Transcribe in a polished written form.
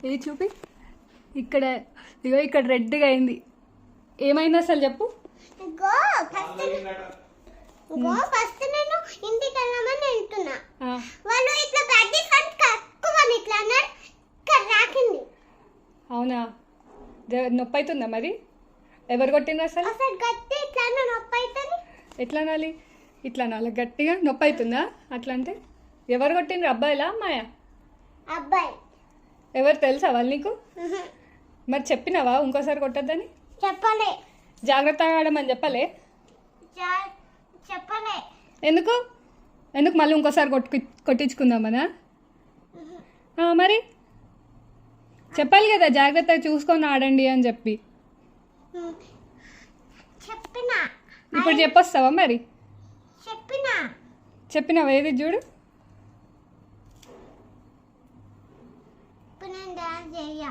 ఏ చూపి ఇక్కడ ఇగో ఇక్కడ రెడ్గా అయింది. ఏమైంది అసలు చెప్పు. ఫస్ట్ నేను ఇంటికి వెళ్ళామని వెళ్తున్నా, వాళ్ళు ఇట్లా ప్రాక్టీస్ కక్కువని ఇట్లా అన్నారు, రాకింది. అవునా, నొప్పి అవుతుందా మరి? ఎవరు కొట్టిండ్రు అసలు? అసలు గట్టి ఇట్లా నొప్పి అవుతుంది. ఎట్లా అనాలి? ఇట్లా అనాలి గట్టిగా. నొప్పి అవుతుందా అట్లా అంటే? ఎవరు కొట్టిండ్రు, అబ్బాయిలా అమ్మాయా? అబ్బాయి. ఎవరు తెలుసా వాళ్ళు నీకు? మరి చెప్పినావా ఇంకోసారి కొట్టద్దని? చెప్పలే. జాగ్రత్తగా ఆడమని చెప్పలే? చెప్పలే. ఎందుకు ఎందుకు మళ్ళీ ఇంకోసారి కొట్టించుకుందామనా? మరి చెప్పాలి కదా, జాగ్రత్తగా చూసుకొని ఆడండి అని చెప్పి. చెప్పినా. ఇప్పుడు చెప్పొస్తావా మరి? చెప్పినావా? ఏది చూడు. ఇప్పుడు నేను డాన్స్ చెయ్య.